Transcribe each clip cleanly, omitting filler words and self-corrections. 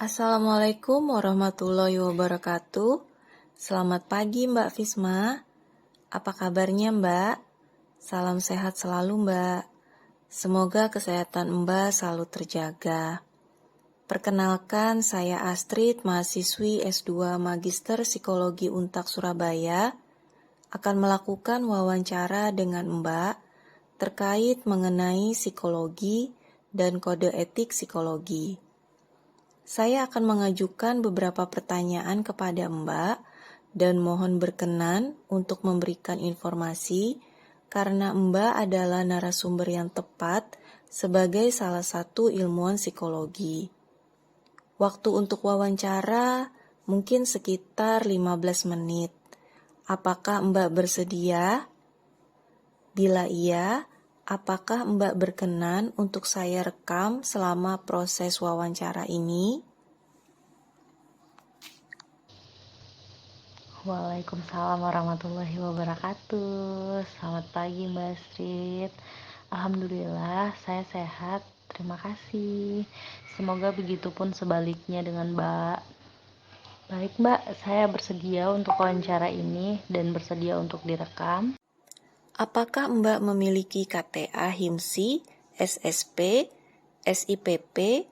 Assalamualaikum warahmatullahi wabarakatuh. Selamat pagi Mbak Fisma. Apa kabarnya Mbak? Salam sehat selalu Mbak. Semoga kesehatan Mbak selalu terjaga. Perkenalkan, saya Astrid, mahasiswi S2 Magister Psikologi Untak Surabaya, akan melakukan wawancara dengan Mbak terkait mengenai psikologi dan kode etik psikologi. Saya akan mengajukan beberapa pertanyaan kepada Mbak dan mohon berkenan untuk memberikan informasi karena Mbak adalah narasumber yang tepat sebagai salah satu ilmuwan psikologi. Waktu untuk wawancara mungkin sekitar 15 menit. Apakah Mbak bersedia? Bila iya, apakah Mbak berkenan untuk saya rekam selama proses wawancara ini? Waalaikumsalam warahmatullahi wabarakatuh. Selamat pagi Mbak Astrid. Alhamdulillah saya sehat, terima kasih. Semoga begitupun sebaliknya dengan Mbak. Baik Mbak, saya bersedia untuk wawancara ini dan bersedia untuk direkam. Apakah Mbak memiliki KTA HIMSI, SSP, SIPP?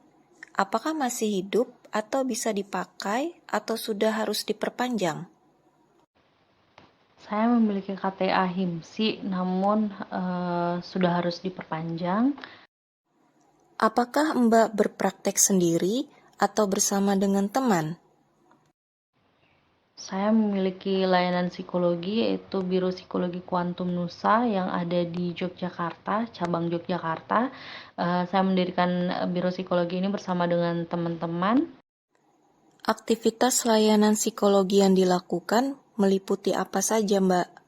Apakah masih hidup atau bisa dipakai atau sudah harus diperpanjang? Saya memiliki KTA HIMSI namun sudah harus diperpanjang. Apakah Mbak berpraktek sendiri atau bersama dengan teman? Saya memiliki layanan psikologi yaitu Biro Psikologi Kuantum Nusa yang ada di Yogyakarta, cabang Yogyakarta. Saya mendirikan Biro Psikologi ini bersama dengan teman-teman. Aktivitas layanan psikologi yang dilakukan meliputi apa saja, Mbak?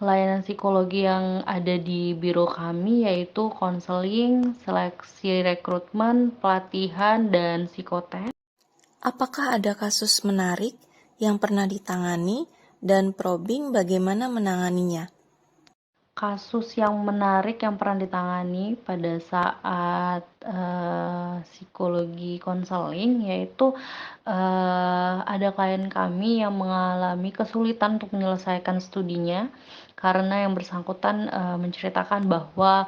Layanan psikologi yang ada di biro kami yaitu konseling, seleksi rekrutmen, pelatihan, dan psikotes. Apakah ada kasus menarik yang pernah ditangani dan probing bagaimana menanganinya? Kasus yang menarik yang pernah ditangani pada saat psikologi konseling yaitu ada klien kami yang mengalami kesulitan untuk menyelesaikan studinya karena yang bersangkutan menceritakan bahwa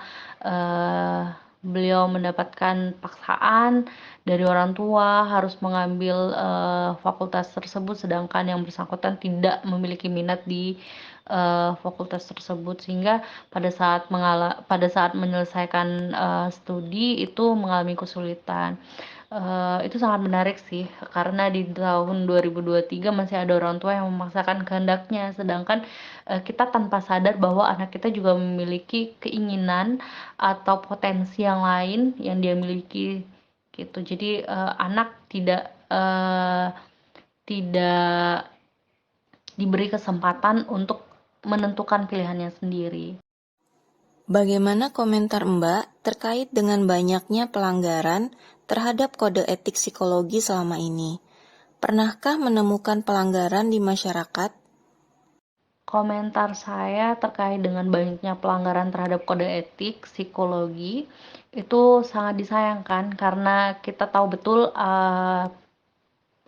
beliau mendapatkan paksaan dari orang tua harus mengambil fakultas tersebut sedangkan yang bersangkutan tidak memiliki minat di fakultas tersebut sehingga pada saat menyelesaikan studi itu mengalami kesulitan. Itu sangat menarik sih karena di tahun 2023 masih ada orang tua yang memaksakan kehendaknya sedangkan kita tanpa sadar bahwa anak kita juga memiliki keinginan atau potensi yang lain yang dia miliki gitu. Jadi anak tidak diberi kesempatan untuk menentukan pilihannya sendiri. Bagaimana komentar Mbak terkait dengan banyaknya pelanggaran terhadap kode etik psikologi selama ini? Pernahkah menemukan pelanggaran di masyarakat? Komentar saya terkait dengan banyaknya pelanggaran terhadap kode etik psikologi itu sangat disayangkan karena kita tahu betul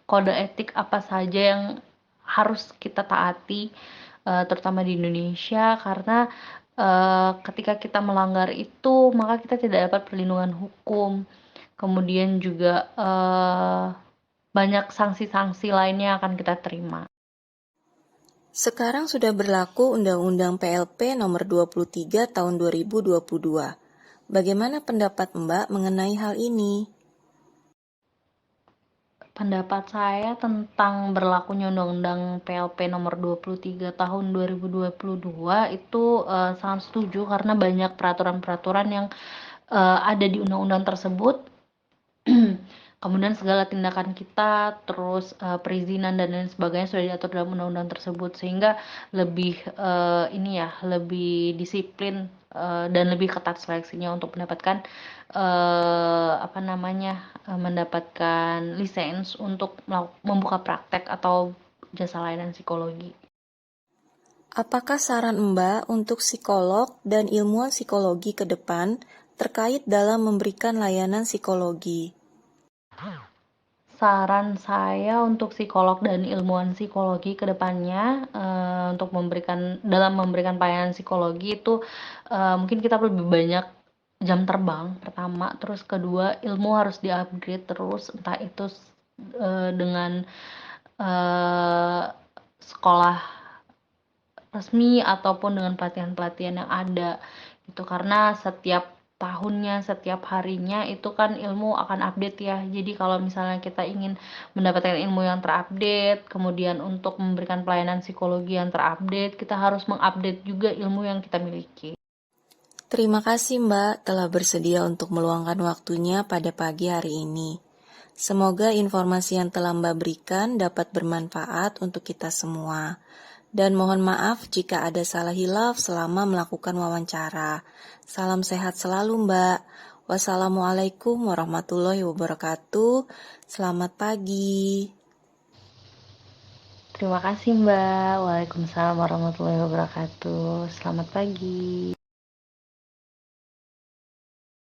kode etik apa saja yang harus kita taati terutama di Indonesia karena ketika kita melanggar itu maka kita tidak dapat perlindungan hukum. Kemudian juga banyak sanksi-sanksi lainnya akan kita terima. Sekarang sudah berlaku Undang-Undang PLP nomor 23 tahun 2022. Bagaimana pendapat Mbak mengenai hal ini? Pendapat saya tentang berlakunya Undang-Undang PLP nomor 23 tahun 2022 itu sangat setuju karena banyak peraturan-peraturan yang ada di undang-undang tersebut. Kemudian segala tindakan kita, terus perizinan dan lain sebagainya sudah diatur dalam undang-undang tersebut sehingga lebih lebih disiplin dan lebih ketat seleksinya untuk mendapatkan mendapatkan lisens untuk membuka praktek atau jasa layanan psikologi. Apakah saran Mbak untuk psikolog dan ilmuwan psikologi ke depan terkait dalam memberikan layanan psikologi? Saran saya untuk psikolog dan ilmuwan psikologi ke depannya, untuk dalam memberikan pelayanan psikologi itu, mungkin kita lebih banyak jam terbang pertama, terus kedua ilmu harus di-upgrade terus, entah itu dengan, eee, sekolah resmi ataupun dengan pelatihan-pelatihan yang ada gitu. Karena setiap tahunnya, setiap harinya itu kan ilmu akan update ya. Jadi kalau misalnya kita ingin mendapatkan ilmu yang terupdate, kemudian untuk memberikan pelayanan psikologi yang terupdate, kita harus mengupdate juga ilmu yang kita miliki. Terima kasih Mbak telah bersedia untuk meluangkan waktunya pada pagi hari ini. Semoga informasi yang telah Mbak berikan dapat bermanfaat untuk kita semua. Dan mohon maaf jika ada salah hilaf selama melakukan wawancara. Salam sehat selalu Mbak. Wassalamualaikum warahmatullahi wabarakatuh. Selamat pagi. Terima kasih Mbak. Waalaikumsalam warahmatullahi wabarakatuh. Selamat pagi.